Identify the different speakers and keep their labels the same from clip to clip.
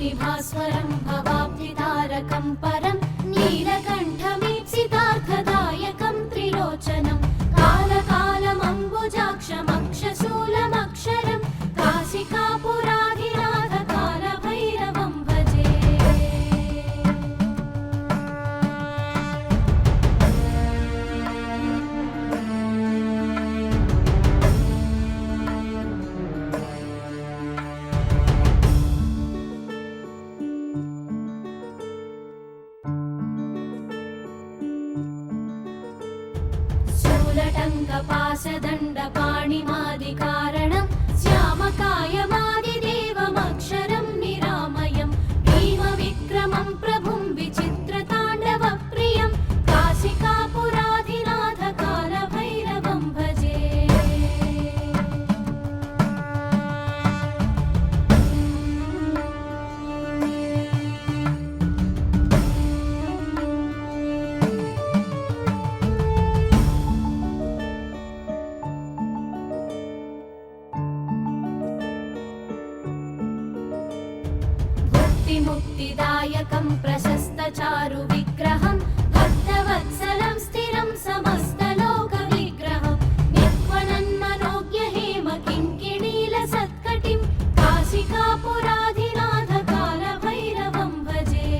Speaker 1: ज्योतिभास्वरं भवाब्धितारकं परं नीलकण्ठमीप्सितार्थदायकं त्रिलोचनं कालकालमम्बुजाक्षमक्षशूलमक्षरं काशिकापुराधिनाथ कालभैरवं भजे। शूलटङ्कपाशदण्डपाणिमादिकारणं श्यामकायमादिदेवमक्षरं निरामयं भीमविक्रमं प्रभुं विचित्रताण्डवप्रियं काशिकापुराधिनाथ कालभैरवं भजे। मुक्तिदायकं प्रशस्तचारु विग्रहं भक्तवत्सलं स्थिरं समस्तलोकविग्रहं निर्वणन्मनोज्ञहेम किङ्किणीलसत्कटिं काशिकापुराधिनाथ कालभैरवं भजे।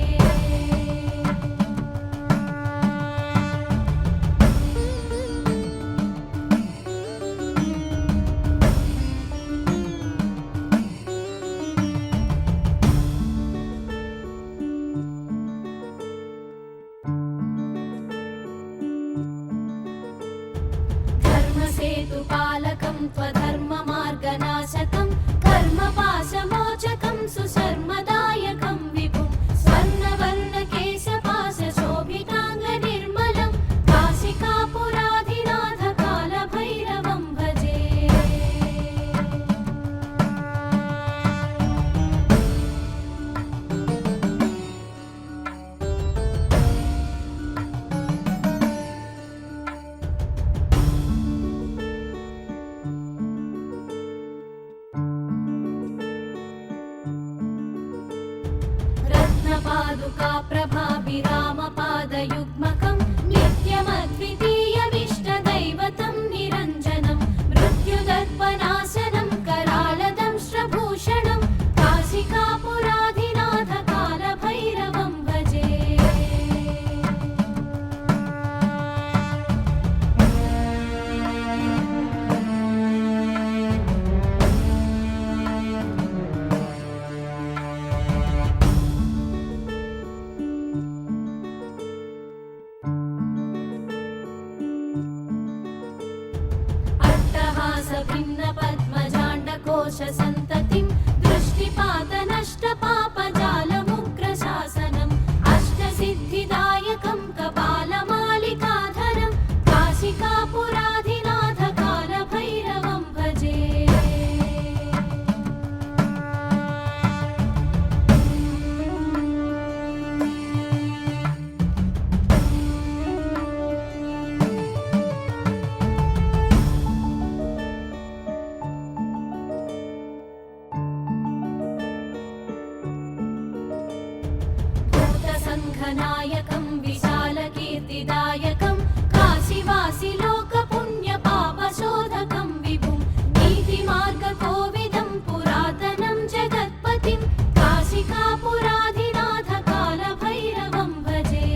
Speaker 1: सेतुपालकं त्वधर्ममार्गनाशकं कर्मपाशमोचकं सुशर्मदायकं विभुं स्वर्णवर्णकेशपाशशोभिताङ्गनिर्मलं काशिकापुराधिनाथ कालभैरवं भजे। पादुका प्रभाभिरामपादयुग्मकं नित्यमद्वितीयमिष्टदैवतं निरञ्जनं मृत्युदर्पनाशनं करालदंष्ट्रभूषणं काशिकापुराधिनाथ कालभैरवं भजे। भिन्नपद्मजाण्डकोशसन्ततिं दृष्टिपातनष्टपापजालमुग्रशासनम् अष्टसिद्धिदायकं कपालमालिकाधरं काशिकापुराधिनाथ कालभैरवं भजे। नायकं विशालकीर्तिदायकं काशीवासि लोकपुण्यपापशोधकं विभुं नीतिमार्गकोविदं पुरातनं जगत्पतिं काशिकापुराधिनाथ कालभैरवं भजे।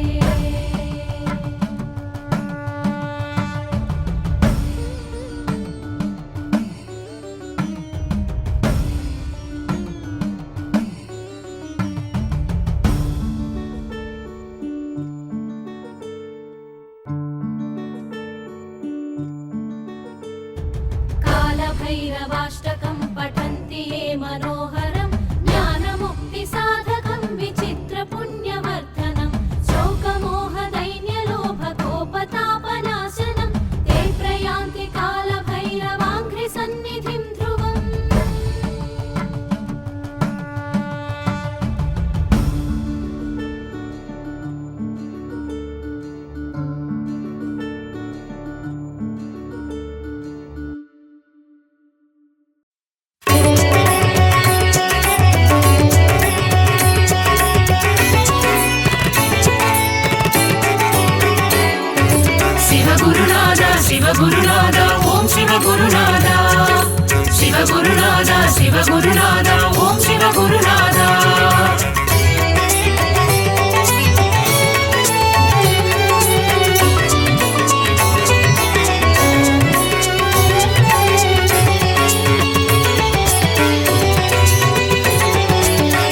Speaker 1: சிவகுருநாதா சிவகுருநாதா ஓம் சிவகுருநாதா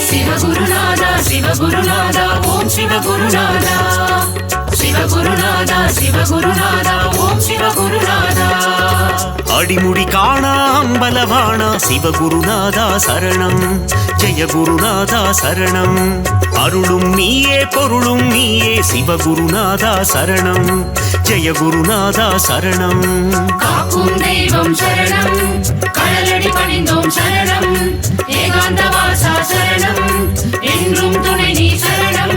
Speaker 1: சிவகுருநாதா சிவகுருநாதா ஓம் சிவகுருநாதா சிவகுருநாதா சிவகுருநாதா ஓம் சிவகுருநாதா
Speaker 2: அடிமுடி காணா அம்பலவாணா சிவகுருநாதா சரணம் ஜெய குருநாதா சரணம் அருளும் நீயே பொருளும் நீயே சிவகுருநாதா சரணம் ஜெய குருநாதா சரணம்
Speaker 1: காக்கும் தெய்வம் சரணம் கடலடி பணிந்தோம் சரணம் ஏகாந்தவாசா சரணம் என்றும் துணை நீ சரணம்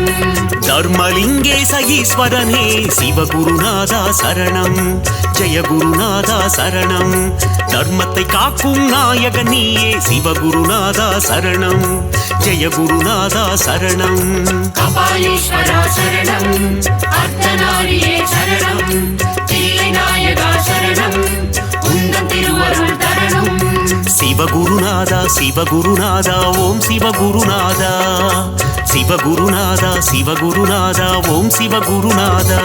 Speaker 2: தர்மலிங்கேச ஈஸ்வரனே சிவகுருநாதா சரணம் ஜெய குருநாதா சரணம் தர்மத்தை காக்கும் நாயகன் நீயே சிவகுருநாதா சரணம் ஜெய குருநாதா சரணம்
Speaker 1: கபாலீஸ்வரா சரணம் அர்த்தநாரியே சரணம் தில்லை நாயகா சரணம் உந்தன் திருவருள் தரணும்
Speaker 2: சிவகுருநாதா சிவகுருநாதா ஓம் சிவகுருநாதா சிவகுருநாதா சிவகுருநாதா ஓம் சிவகுருநாதா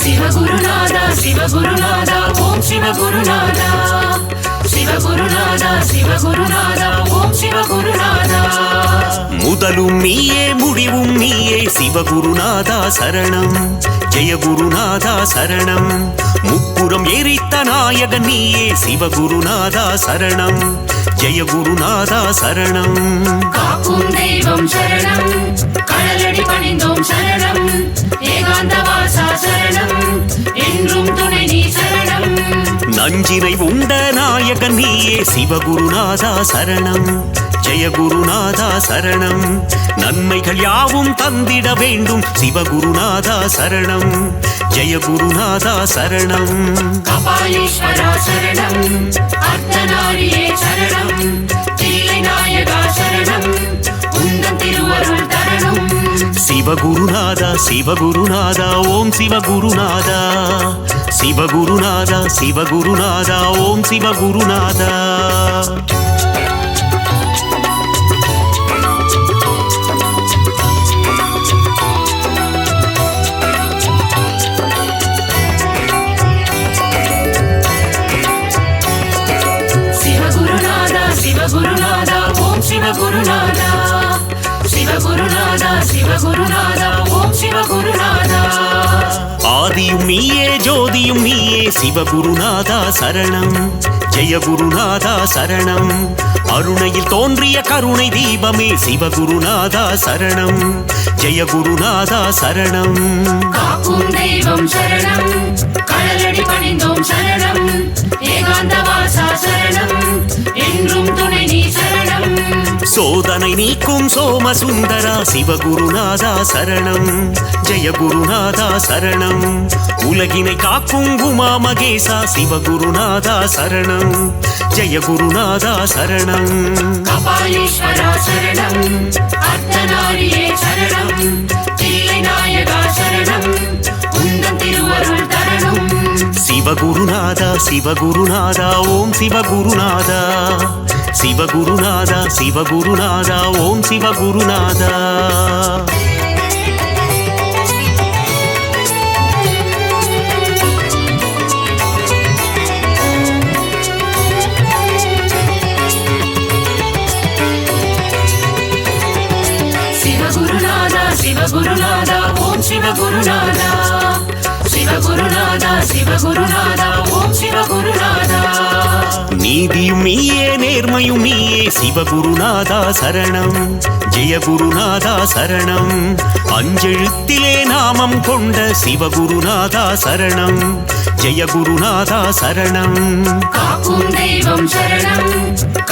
Speaker 1: சிவகுருநாதா சிவகுருநாதா ஓம் சிவகுருநாதா சிவகுருநாதா சிவகுருநாதா ஓம் சிவகுருநாதா
Speaker 2: முதலும் நீயே முடிவும் நீயே சிவகுருநாதா சரணம் ஜெய குருநாதா சரணம் முப்புறம் எரித்த நாயகன் நீயே சிவகுருநாதா சரணம் ஜெய குருநாதா சரணம்
Speaker 1: காக்கும் தெய்வம் சரணம் கடலடி பணிந்தோம் சரணம் ஏகாந்தவாசா சரணம் என்றும் துணை நீ சரணம்
Speaker 2: நஞ்சினை உண்ட நாயகன் நீயே சிவகுருநாதா சரணம் ஜெய குருநாதா சரணம் நன்மைகள் யாவும் தந்திட வேண்டும் சிவகுருநாதா சரணம் ஜெய குருநாதா சரணம்
Speaker 1: கபாலீஸ்வரா சரணம் அர்த்தநாரியே சரணம் தில்லை நாயகா சரணம் உந்தன் திருவருள் தரணும்
Speaker 2: சிவகுருநாதா சிவகுருநாதா ஓம் சிவகுருநாதா சிவகுருநாதா சிவகுருநாதா ஓம் சிவகுருநாதா
Speaker 1: சிவகுருநாதா சிவகுருநாதா ஓம் சிவகுருநாதா சிவகுருநாதா சிவகுருநாதா ஓம் சிவகுருநாதா
Speaker 2: ஆதியும் நீயே ஜோதியும் நீயே சிவகுருநாதா சரணம் ஜெய குருநாதா சரணம் அருணையில் தோன்றிய கருணை தீபமே சிவகுருநாதா சரணம் ஜெய குருநாதா சரணம்
Speaker 1: காக்கும் தெய்வம் சரணம் கடலடி பணிந்தோம் சரணம் ஏகாந்தவாசா சரணம் என்றும் துணை நீ சரணம்
Speaker 2: சோதனை நீக்கும் சோமசுந்தரா சிவகுருநாதா சரணம் ஜெய குருநாதா சரணம் உலகினை காக்கும் உமா மகேசா சிவகுருநாதா சரணம் ஜெய குருநாதா சரணம்
Speaker 1: கபாலீஸ்வரா சரணம் அர்த்தநாரியே சரணம் தில்லை நாயகா சரணம் உந்தன் திருவருள் தரணும்
Speaker 2: சிவகுருநாதா சிவகுருநாதா ஓம் சிவகுருநாதா சிவகுருநாதா சிவகுருநாதா ஓம் சிவகுருநாதா
Speaker 1: சிவகுருநாதா சிவகுருநாதா ஓம் சிவகுருநாதா சிவகுருநாதா சிவகுருநாதா ஓம் சிவகுருநாதா
Speaker 2: நீதியும் நீயே நேர்மையும் நீயே சிவகுருநாதா சரணம் ஜெய குருநாதா சரணம் அஞ்செழுத்திலே நாமம் கொண்ட சிவகுருநாதா சரணம் ஜெய குருநாதா சரணம்
Speaker 1: காக்கும் தெய்வம் சரணம்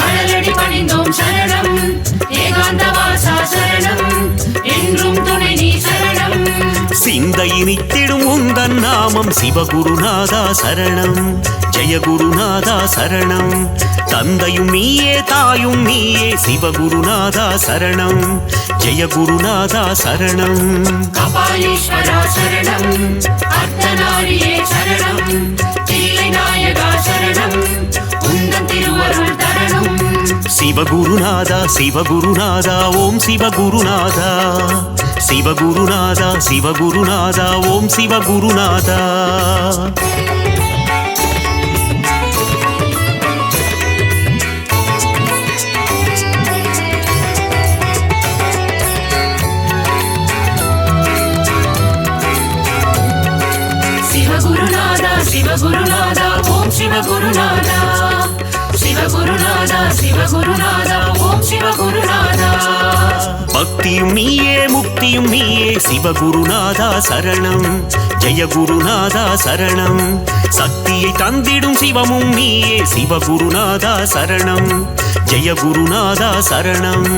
Speaker 1: கடலடி பணிந்தோம் சரணம் ஏகாந்தவாசா சரணம் என்றும் துணை நீ சரணம்
Speaker 2: சிந்தை நித்திடும் உந்தன் நாமம் சிவகுருநாதா சரணம் ஜெய குருநாதா சரணம் தந்தையும் நீயே தாயும் நீயே சிவகுருநாதா சரணம் ஜெய குருநாதா சரணம்
Speaker 1: கபாலீஸ்வரா சரணம் அர்த்தநாரியே சரணம் தில்லை நாயகா சரணம் உந்தன் திருவருள் தரணும்
Speaker 2: சிவகுருநாதா சிவகுருநாதா ஓம் சிவகுருநாதா சிவகுருநாதா சிவகுருநாதா ஓம் சிவகுருநாதா
Speaker 1: சிவகுருநாதா சிவகுருநாதா ஓம் சிவகுருநாதா சிவகுருநாதா சிவகுருநாதா ஓம் சிவகுருநாதா
Speaker 2: பக்தியும் நீயே முக்தியும் நீயே சிவகுருநாதா சரணம் ஜெய குருநாதா சரணம் சக்தியை தந்திடும் சிவமும் நீயே சிவகுருநாதா சரணம் ஜெய குருநாதா சரணம்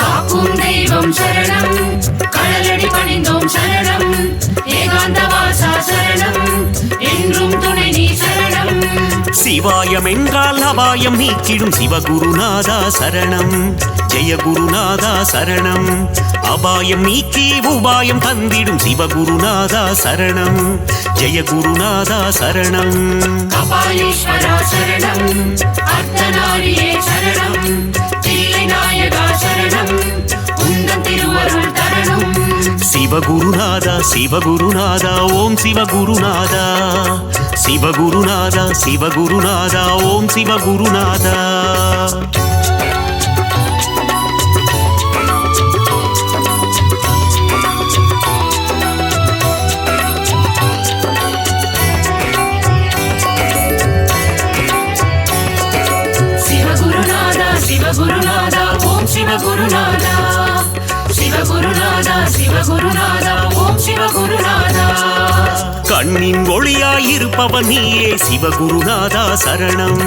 Speaker 1: காக்கும் தெய்வம் சரணம் கடலடி பணிந்தோம் சரணம் ஏகாந்த வாசா சரணம் என்றும் துணை நீ சரணம்
Speaker 2: சிவாயம் என்றால் அபாயம் நீக்கிடும் சிவகுருநாதா சரணம் ஜெய குருநாதா சரணம் அபாயம் நீக்கி உபாயம் தந்திடும் சிவகுருநாதா சரணம் ஜெய குருநாதா சரணம்
Speaker 1: கபாலீஸ்வரா சரணம் அர்த்தநாரியே சரணம் தில்லை நாயகா சரணம் உந்தன் திருவருள் தரணும்
Speaker 2: சிவகுருநாதா சிவகுருநாதா ஓம் சிவகுருநாதா சிவகுருநாதா சிவகுருநாதா ஓம் சிவகுருநாதா
Speaker 1: சிவகுருநாதா சிவகுருநாதா ஓம் சிவகுருநாதா சிவகுருநாதா சிவகுருநாதா ஓம் சிவகுருநாதா
Speaker 2: கண்ணின் ஒளியாயிருப்பவன் நீயே சிவகுருநாதா சரணம்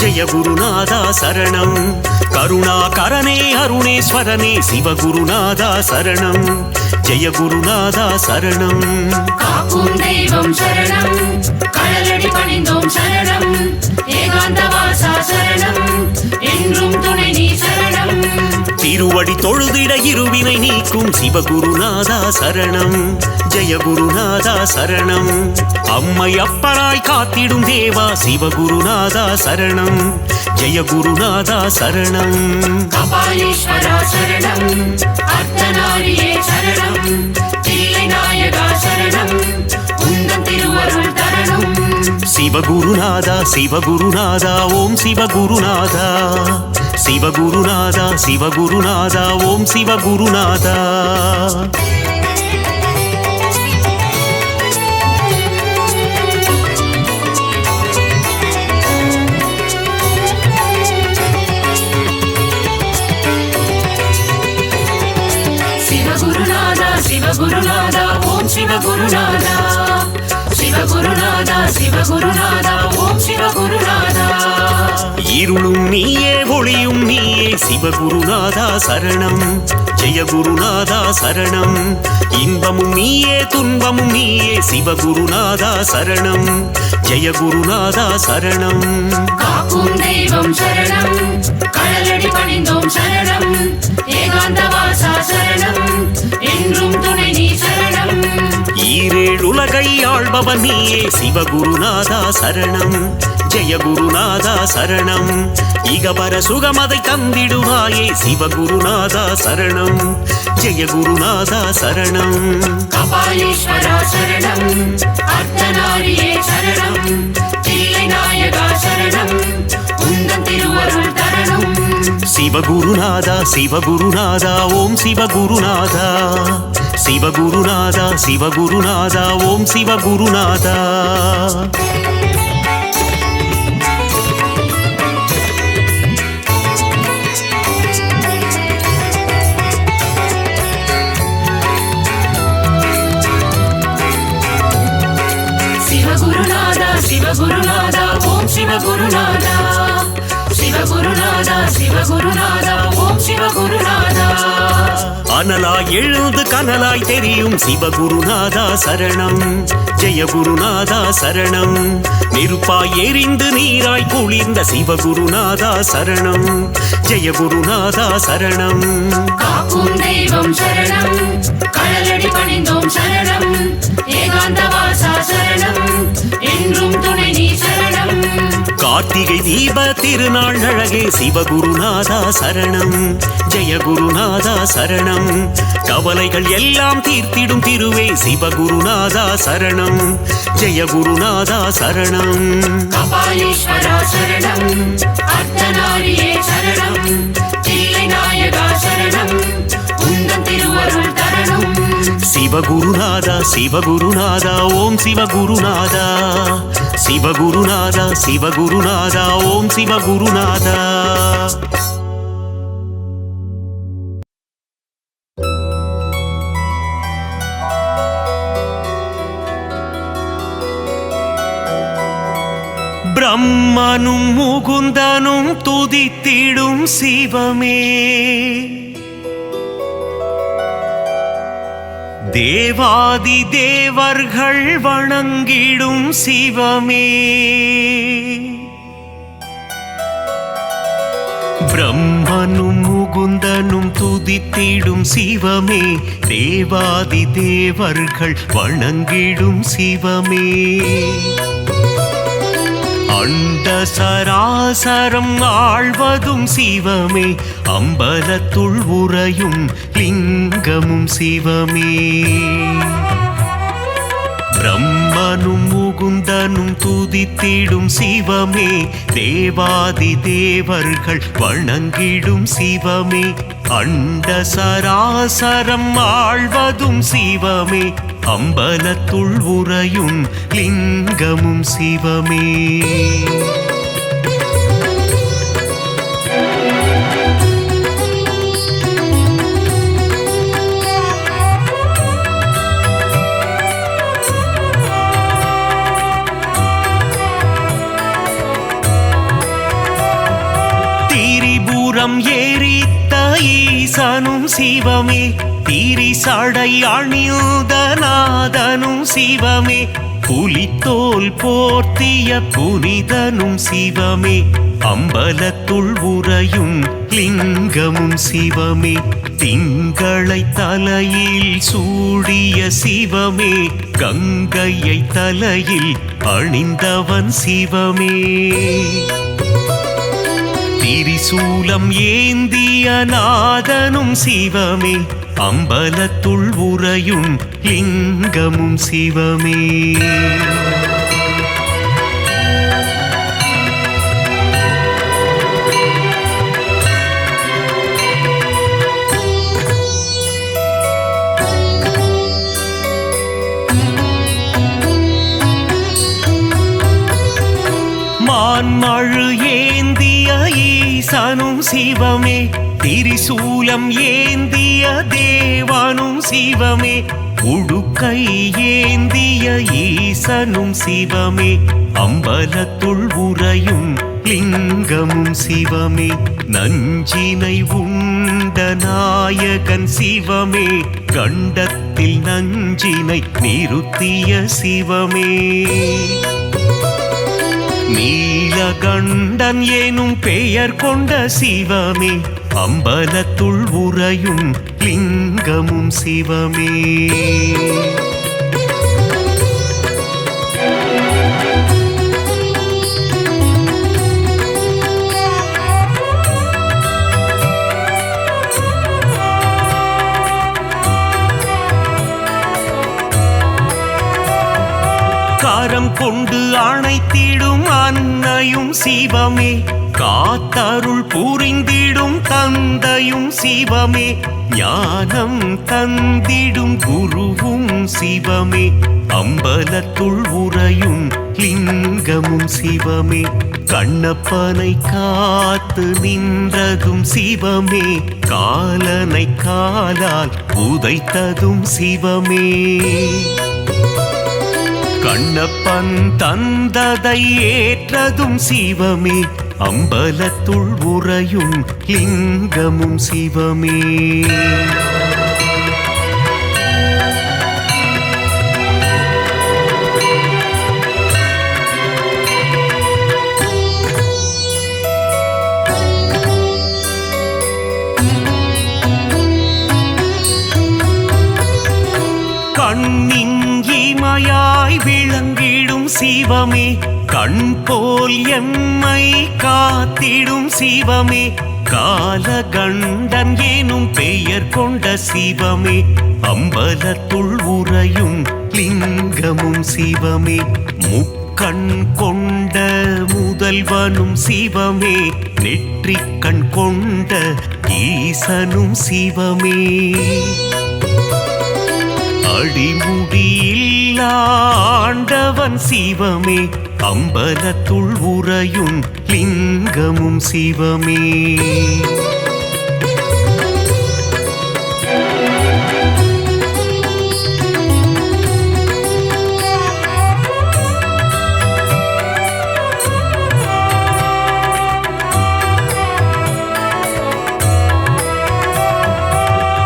Speaker 2: ஜெய குருநாதா சரணம் கருணாகரனே அருணேஸ்வரனே சிவகுருநாதா சரணம் ஜெய குருநாதா சரணம்
Speaker 1: காக்கும் தெய்வம் சரணம் கடலடி பணிந்தோம் சரணம் ஏகாந்த வாசா சரணம் என்றும் துணை நீ சரணம்
Speaker 2: திருவடி தொழுதிட இருவினை நீக்கும் சிவகுருநாதா சரணம் ஜெய குருநாதா சரணம் அம்மை அப்பராய் காத்திடும் தேவா சிவகுருநாதா சரணம் ஜெய குருநாதா சரணம்
Speaker 1: கபாலீஸ்வரா சரணம் அர்த்தநாரியே சரணம் தில்லை நாயகா சரணம் உந்தன் திருவருள் தரணும்
Speaker 2: சிவகுருநாதா சிவகுருநாதா ஓம் சிவகுருநாதா சிவகுருநாதா சிவகுருநாதா ஓம் சிவகுருநாதா
Speaker 1: சிவகுருநாதா சிவகுருநாதா ஓம் சிவகுருநாதா சிவகுருநாதா சிவகுருநாதா ஓம் சிவகுருநாதா
Speaker 2: இருளும் நீயே ஒளியும் நீயே சிவகுருநாதா சரணம் ஜெய குருநாதா சரணம் இன்பமும் நீயே துன்பமும் நீயே சிவகுருநாதா சரணம் ஜெய குருநாதா சரணம்
Speaker 1: காக்கும் தெய்வம் சரணம் கடலடி பணிந்தோம் சரணம் ஏகாந்த வாசா சரணம் என்றும் துணை நீ சரணம்
Speaker 2: ஈரேழுலகை ஆள்பவன் நீயே சிவகுருநாதா சரணம் ஜெய குருநாதா சரணம் இகபர சுகமதை தந்திடுவாயே சிவகுருநாதா சரணம் ஜெய குருநாதா சரணம்
Speaker 1: கபாலீஸ்வரா சரணம் அர்த்தநாரியே சரணம் தில்லை நாயகா சரணம் உந்தன் திருவருள் தரணும்
Speaker 2: சிவகுருநாதா சிவகுருநாதா ஓம் சிவகுருநாதா சிவகுருநாதா சிவகுருநாதா ஓம் சிவகுருநாதா
Speaker 1: சிவகுருநாதா சிவகுருநாதா ஓம் சிவகுருநாதா சிவகுருநாதா சிவகுருநாதா ஓம் சிவகுருநாதா.
Speaker 2: அனலாய் எழுந்து கனலாய் தெரியும் சிவகுருநாதா சரணம். ஜெய குருநாதா சரணம். நெருப்பாய் எரிந்து நீராய் குளிர்ந்த சிவகுருநாதா சரணம். ஜெய குருநாதா சரணம்.
Speaker 1: காக்கும் தெய்வம் சரணம், கடலடி பணிந்தோம் சரணம். ஏகாந்த வாசா சரணம், என்றும் துணை நீ சரணம்.
Speaker 2: கார்த்திகை தீப திருநாள் அழகே சிவகுருநாதா சரணம். ஜெய குருநாதா சரணம். கவலைகள் எல்லாம் தீர்த்திடும் திருவே சிவகுருநாதா சரணம். ஜெய குருநாதா சரணம்.
Speaker 1: கபாலீஸ்வரா சரணம், அர்த்தநாரியே சரணம். தில்லை நாயகா சரணம், உந்தன் திருவருள் தரணும்.
Speaker 2: சிவகுருநாதா சிவகுருநாதா ஓம் சிவகுருநாதா. சிவகுருநாதா சிவகுருநாதா ஓம் சிவகுருநாதா. பிரம்மனும் முகுந்தனும் துதித்திடும் சிவமே, தேவாதி தேவர்கள் வணங்கிடும் சிவமே. பிரம்மனும் முகுந்தனும் துதித்திடும் சிவமே, தேவாதி தேவர்கள் வணங்கிடும் சிவமே. அண்ட சராசரம் ஆழ்வதும் சிவமே, அம்பலத்துள் உறையும் லிங்கமும் சிவமே. பிரம்மனும் முகுந்தனும் துதித்திடும் சிவமே, தேவாதி தேவர்கள் வணங்கிடும் சிவமே. அண்ட சராசரம் ஆழ்வதும் சிவமே, அம்பலத்துள் உறையும் லிங்கமும் சிவமே. திரிபுரம் எரித்த ஈசனும் சிவமே, திரிசடை அணிந்த நாதனும் சிவமே. புலித்தோல் போர்த்திய புனிதனும் சிவமே, அம்பலத்துள் உறையும் லிங்கமும் சிவமே. திங்களை தலையில் சூடிய சிவமே, கங்கையை தலையில் அணிந்தவன் சிவமே. திரிசூலம் ஏந்திய நாதனும் சிவமே, அம்பலத்துள் உறையும் லிங்கமும் சிவமே. மான்மழு ஏந்திய ஈசனும் சிவமே, திரிசூலம் ஏந்திய தேவனும் சிவமே. உடுக்கை ஏந்திய ஈசனும் சிவமே, அம்பலத்துள் உறையும் லிங்கமும் சிவமே. நஞ்சினை உண்ட நாயகன் சிவமே, கண்டத்தில் நஞ்சினை நிறுத்திய சிவமே. நீலகண்டன் எனும் பெயர் கொண்ட சிவமே, அம்பலத்துள் உறையும் லிங்கமும் சிவமே. காரம் கொண்டு அணைத்திடும் அன்னையும் சிவமே, காத்தருள் புரிந்திடும் தந்தையும் சிவமே. ஞானம் தந்திடும் குருவும் சிவமே, அம்பலத்துள் உறையும் லிங்கமும் சிவமே. கண்ணப்பனை காத்து நின்றதும் சிவமே, காலனை காலால் உதைத்ததும் சிவமே. கண்ணப்பன் தந்ததை ஏற்றதும் சிவமே, அம்பலத்துள் உறையும் லிங்கமும் சிவமே. கண்ணின் இமையாய் விளங்கிடும் சிவமே, கண் போல் எம்மை காத்திடும் சிவமே, காலகண்டன் எனும் பெயர் கொண்ட சிவமே, அம்பலத்துள் உறையும் லிங்கமும் சிவமே, முக்கண் கொண்ட முதல்வனும் சிவமே, நெற்றிக்கண் கொண்ட ஈசனும் சிவமே, அடிமுடியில் ஆண்டவன் சிவமே, அம்பலத்துள் உறையும் லிங்கமும் சிவமே.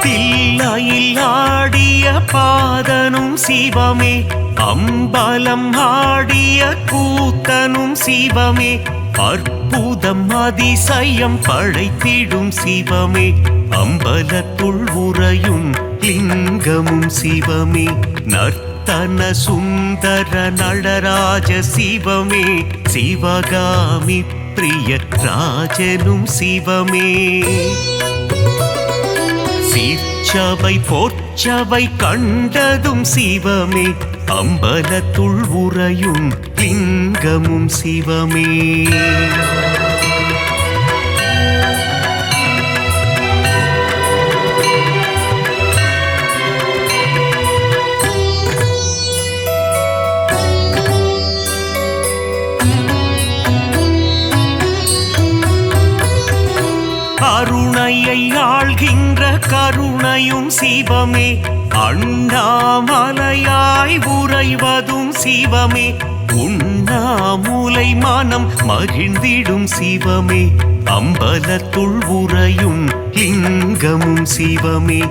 Speaker 2: தில்லையில் ஆடிய பாதனும் சிவமே, அம்பலம் ஆடிய கூத்தனும் சிவமே, அற்புதம் அதிசயம் படைத்திடும் சிவமே, அம்பலத்துள் உறையும் லிங்கமும் சிவமே, நர்த்தன சுந்தர நடராஜ சிவமே, சிவகாமி பிரிய ராஜனும் சிவமே, சீர்ச்சபை போர்ச்சபை கண்டதும் சிவமே, அம்பலத்துள் உறையும் லிங்கமும் சிவமே. கருணையை ஆள்கின்ற கருணையும் சிவமே, அண்ணாமலையாய் உறைவதும் சிவமே, உண்ணாமுலை மனம் மகிழ்ந்திடும் சிவமே, அம்பலத்துள் உறையும் லிங்கமும் சிவமே,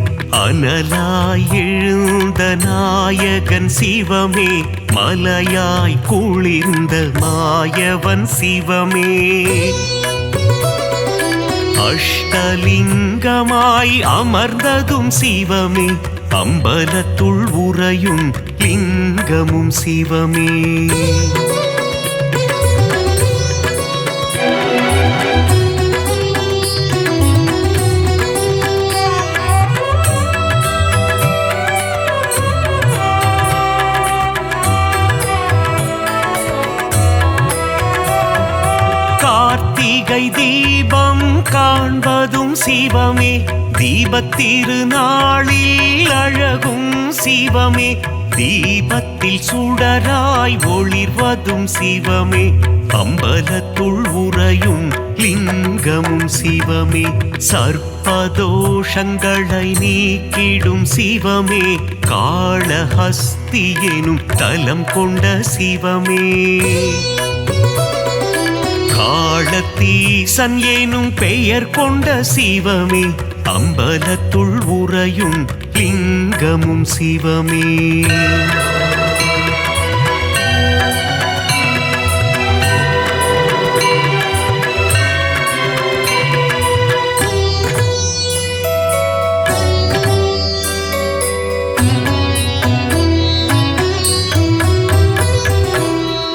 Speaker 2: அனலாய் எழுந்த நாயகன் சிவமே, மலையாய் குளிர்ந்த மாயவன் சிவமே, அஷ்டலிங்கமாய் அமர்ந்ததும் சிவமே, அம்பலத்துள் உறையும் லிங்கமும் சிவமே. கார்த்திகை தீபம் காண்பதும் சிவமே, தீபத்திருநாளில் அழகும் சிவமே, தீபத்தில் சுடராய் ஒளிர்வதும் சிவமே, அம்பலத்துள் உறையும் லிங்கமும் சிவமே, சர்ப்பதோஷங்களை நீக்கிடும் சிவமே, காளஹஸ்தி எனும் தலம் கொண்ட சிவமே, காளத்தீசன் எனும் பெயர் கொண்ட சிவமே, அம்பலத்துள் உறையும் லிங்கமும் சிவமே.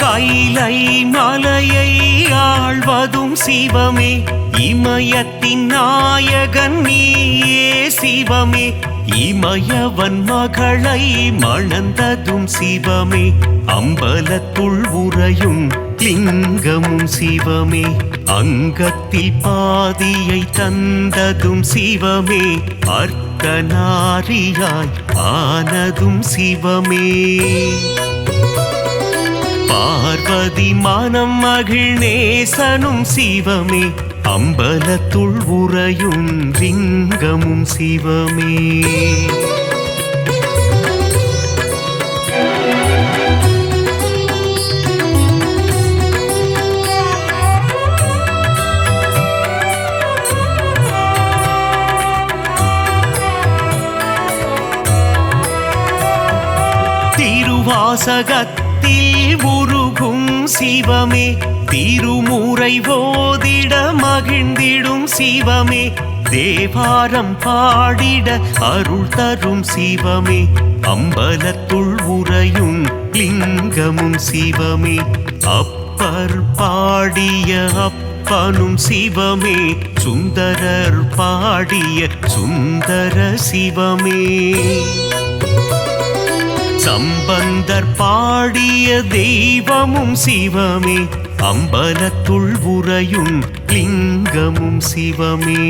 Speaker 2: கைலை மலையை ஆழ்வதும் சிவமே, இமயத்தின் நாயகன் நீயே சிவமே, இமயவன் மகளை மணந்ததும் சிவமே, அம்பலத்துள் உறையும் லிங்கமும் சிவமே, அங்கத்தில் பாதியை தந்ததும் சிவமே, அர்த்தநாரியாய் ஆனதும் சிவமே, பார்வதி மனம் மகிழ்நேசனும் சிவமே, அம்பலத்துள் உறையும் லிங்கமும் சிவமே. திருவாசகத்தில் உருகும் சிவமே, திருமுறை ஓதிட மகிழ்ந்திடும் சிவமே, தேவாரம் பாடிட அருள் தரும் சிவமே, அம்பலத்துள் உறையும் லிங்கமும் சிவமே, அப்பர் பாடிய அப்பனும் சிவமே, சுந்தரர் பாடிய சுந்தர சிவமே, சம்பந்தர் பாடிய தெய்வமும் சிவமே, அம்பலத்துள் உறையும் லிங்கமும் சிவமே.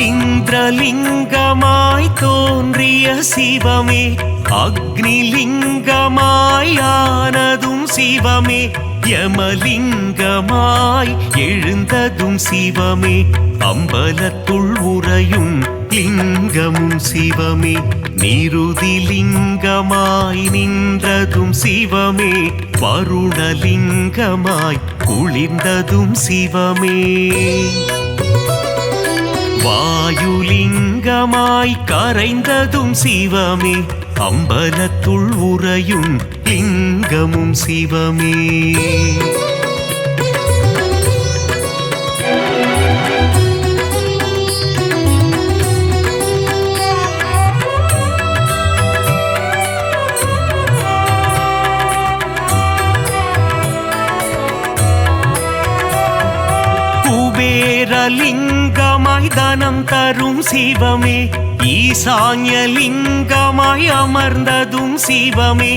Speaker 2: இந்திரலிங்கமாய் தோன்றிய சிவமே, அக்னிலிங்கமாய் ஆனதும் சிவமே, யமலிங்கமாய் எழுந்ததும் சிவமே, அம்பலத்துள் உறையும் லிங்கமும் சிவமே, நிருதிலிங்கமாய் நின்றதும் சிவமே, வருணலிங்கமாய் குளிர்ந்ததும் சிவமே, வாயுலிங்கமாய் கரைந்ததும் சிவமே, அம்பலத்துள் உறையும் லிங்கமும் சிவமே. குபேரலிங்கமாய் தனம் தரும் சிவமே, ஈசான்யலிங்கமாய் அமர்ந்ததும் சிவமே,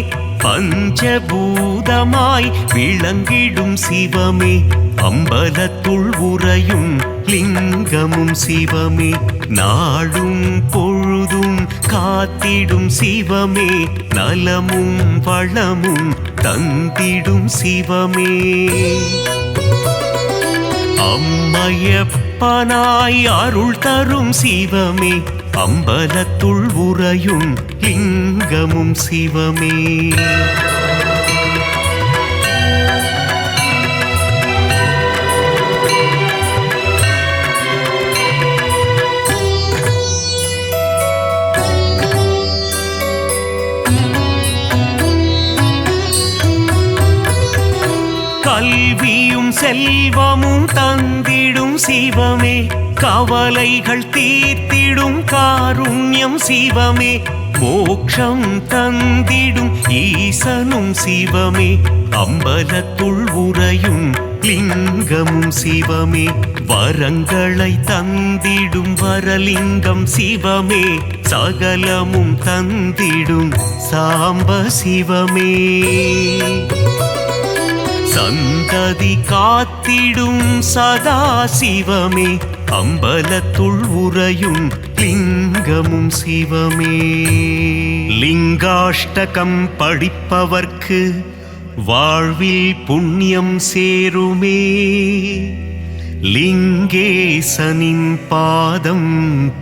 Speaker 2: பஞ்சபூதமாய் விளங்கிடும் சிவமே, அம்பலத்துள் உறையும் லிங்கமும் சிவமே, நாளும் பொழுதும் காத்திடும் சிவமே, நலமும் வளமும் தந்திடும் சிவமே, அம்மையப்பனாய் அருள் தரும் சிவமே, அம்பலத்துள் உறையும் லிங்கமும் சிவமே. கல்வியும் செல்வமும் தந்திடும் சிவமே, கவலைகள் தீர்த்திடும் காருண்யம் சிவமே, மோட்சம் தந்திடும் ஈசனும் சிவமே, அம்பலத்துள் உறையும் லிங்கமும் சிவமே, வரங்களை தந்திடும் வரலிங்கம் சிவமே, சகலமும் தந்திடும் சாம்ப சிவமே, சந்ததி காத்திடும் சதா சிவமே, அம்பலத்துள் உறையும் லிங்கமும் சிவமே. லிங்காஷ்டகம் படிப்பவர்க்கு வாழ்வில் புண்ணியம் சேருமே, லிங்கேசனின் பாதம்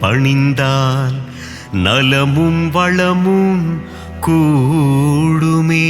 Speaker 2: பணிந்தால் நலமும் வளமும் கூடுமே.